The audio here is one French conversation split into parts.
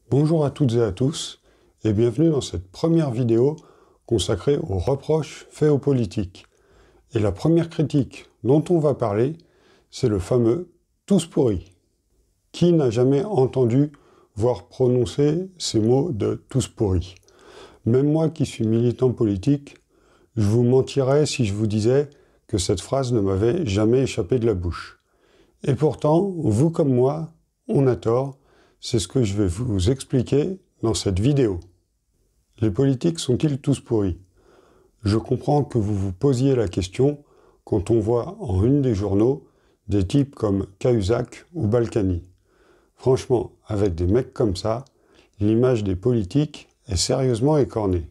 Bonjour à toutes et à tous et bienvenue dans cette première vidéo consacrée aux reproches faits aux politiques. Et la première critique dont on va parler, c'est le fameux « tous pourris ». Qui n'a jamais entendu, voire prononcé ces mots de « tous pourris ». Même moi qui suis militant politique, je vous mentirais si je vous disais que cette phrase ne m'avait jamais échappé de la bouche. Et pourtant, vous comme moi, on a tort. C'est ce que je vais vous expliquer dans cette vidéo. Les politiques sont-ils tous pourris? Je comprends que vous vous posiez la question quand on voit en une des journaux des types comme Cahuzac ou Balkany. Franchement, avec des mecs comme ça, l'image des politiques est sérieusement écornée.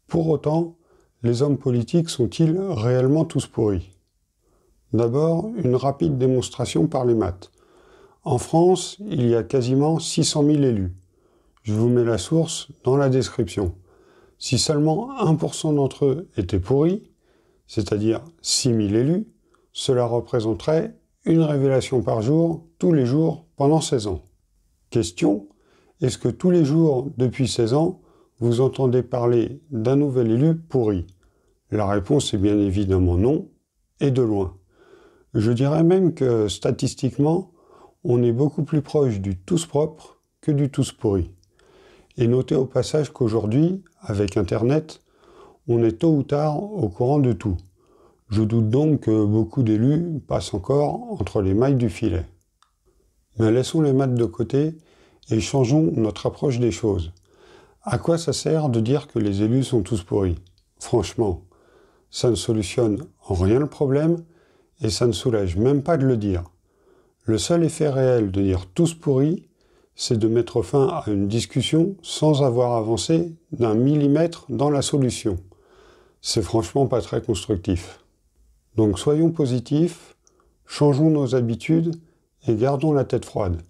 Pour autant, les hommes politiques sont-ils réellement tous pourris? D'abord, une rapide démonstration par les maths. En France, il y a quasiment 600 000 élus. Je vous mets la source dans la description. Si seulement 1% d'entre eux étaient pourris, c'est-à-dire 6 000 élus, cela représenterait une révélation par jour, tous les jours, pendant 16 ans. Question, est-ce que tous les jours, depuis 16 ans, vous entendez parler d'un nouvel élu pourri? La réponse est bien évidemment non, et de loin. Je dirais même que, statistiquement, on est beaucoup plus proche du tous propre que du tous pourri. Et notez au passage qu'aujourd'hui, avec Internet, on est tôt ou tard au courant de tout. Je doute donc que beaucoup d'élus passent encore entre les mailles du filet. Mais laissons les maths de côté et changeons notre approche des choses. À quoi ça sert de dire que les élus sont tous pourris? Franchement, ça ne solutionne en rien le problème et ça ne soulage même pas de le dire. Le seul effet réel de dire tous pourris, c'est de mettre fin à une discussion sans avoir avancé d'un millimètre dans la solution. C'est franchement pas très constructif. Donc soyons positifs, changeons nos habitudes et gardons la tête froide.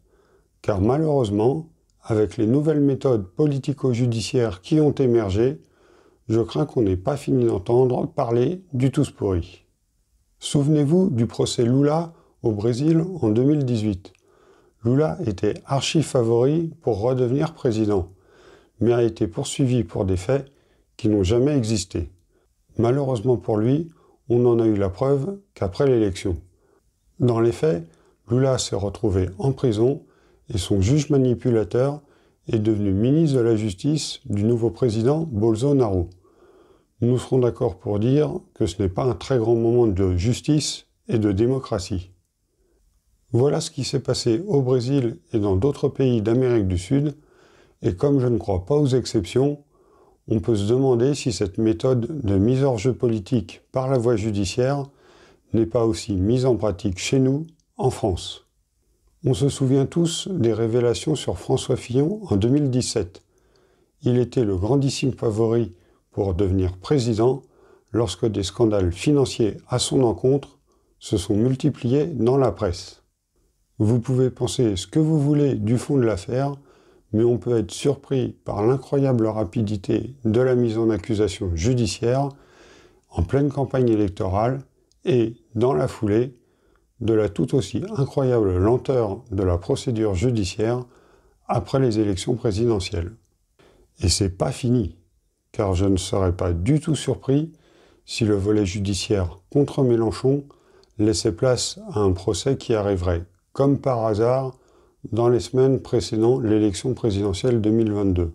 Car malheureusement, avec les nouvelles méthodes politico-judiciaires qui ont émergé, je crains qu'on n'ait pas fini d'entendre parler du tous pourri. Souvenez-vous du procès Lula au Brésil en 2018. Lula était archi favori pour redevenir président, mais a été poursuivi pour des faits qui n'ont jamais existé. Malheureusement pour lui, on n'en a eu la preuve qu'après l'élection. Dans les faits, Lula s'est retrouvé en prison et son juge manipulateur est devenu ministre de la Justice du nouveau président Bolsonaro. Nous serons d'accord pour dire que ce n'est pas un très grand moment de justice et de démocratie. Voilà ce qui s'est passé au Brésil et dans d'autres pays d'Amérique du Sud, et comme je ne crois pas aux exceptions, on peut se demander si cette méthode de mise hors jeu politique par la voie judiciaire n'est pas aussi mise en pratique chez nous, en France. On se souvient tous des révélations sur François Fillon en 2017. Il était le grandissime favori pour devenir président lorsque des scandales financiers à son encontre se sont multipliés dans la presse. Vous pouvez penser ce que vous voulez du fond de l'affaire, mais on peut être surpris par l'incroyable rapidité de la mise en accusation judiciaire en pleine campagne électorale et, dans la foulée, de la tout aussi incroyable lenteur de la procédure judiciaire après les élections présidentielles. Et c'est pas fini, car je ne serais pas du tout surpris si le volet judiciaire contre Mélenchon laissait place à un procès qui arriverait comme par hasard, dans les semaines précédant l'élection présidentielle 2022.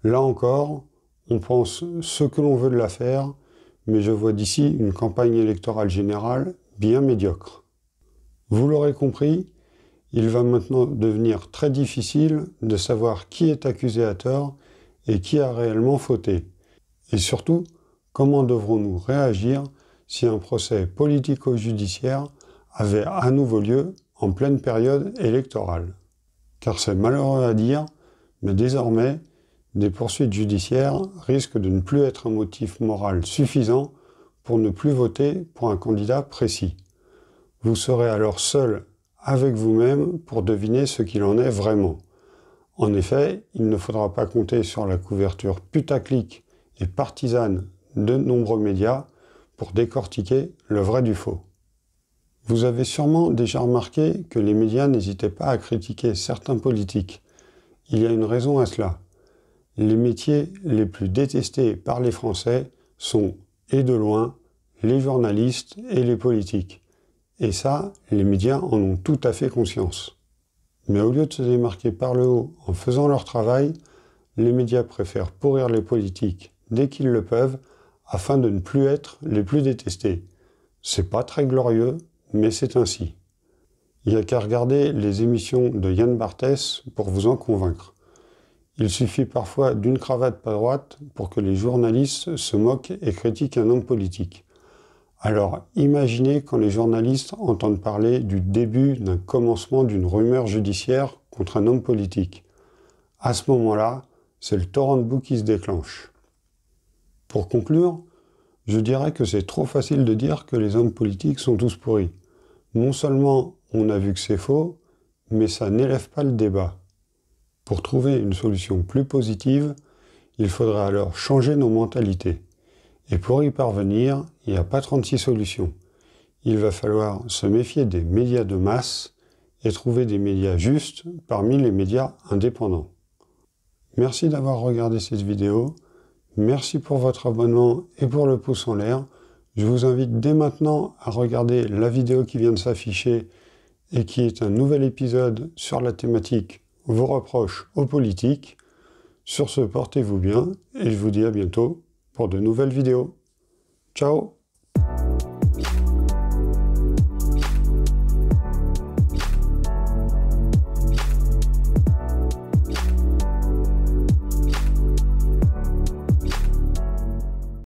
Là encore, on pense ce que l'on veut de l'affaire, mais je vois d'ici une campagne électorale générale bien médiocre. Vous l'aurez compris, il va maintenant devenir très difficile de savoir qui est accusé à tort et qui a réellement fauté. Et surtout, comment devrons-nous réagir si un procès politico-judiciaire avait à nouveau lieu en pleine période électorale. Car c'est malheureux à dire, mais désormais, des poursuites judiciaires risquent de ne plus être un motif moral suffisant pour ne plus voter pour un candidat précis. Vous serez alors seul avec vous-même pour deviner ce qu'il en est vraiment. En effet, il ne faudra pas compter sur la couverture putaclic et partisane de nombreux médias pour décortiquer le vrai du faux. Vous avez sûrement déjà remarqué que les médias n'hésitaient pas à critiquer certains politiques, Il y a une raison à cela. Les métiers les plus détestés par les Français sont, et de loin, les journalistes et les politiques. Et ça, les médias en ont tout à fait conscience. Mais au lieu de se démarquer par le haut en faisant leur travail, les médias préfèrent pourrir les politiques dès qu'ils le peuvent, afin de ne plus être les plus détestés. C'est pas très glorieux, mais c'est ainsi. Il n'y a qu'à regarder les émissions de Yann Barthès pour vous en convaincre. Il suffit parfois d'une cravate pas droite pour que les journalistes se moquent et critiquent un homme politique. Alors imaginez quand les journalistes entendent parler du début d'un commencement d'une rumeur judiciaire contre un homme politique. À ce moment-là, c'est le torrent de boue qui se déclenche. Pour conclure, je dirais que c'est trop facile de dire que les hommes politiques sont tous pourris. Non seulement on a vu que c'est faux, mais ça n'élève pas le débat. Pour trouver une solution plus positive, il faudra alors changer nos mentalités. Et pour y parvenir, il n'y a pas 36 solutions. Il va falloir se méfier des médias de masse et trouver des médias justes parmi les médias indépendants. Merci d'avoir regardé cette vidéo. Merci pour votre abonnement et pour le pouce en l'air. Je vous invite dès maintenant à regarder la vidéo qui vient de s'afficher et qui est un nouvel épisode sur la thématique « Vos reproches aux politiques ». Sur ce, portez-vous bien et je vous dis à bientôt pour de nouvelles vidéos. Ciao!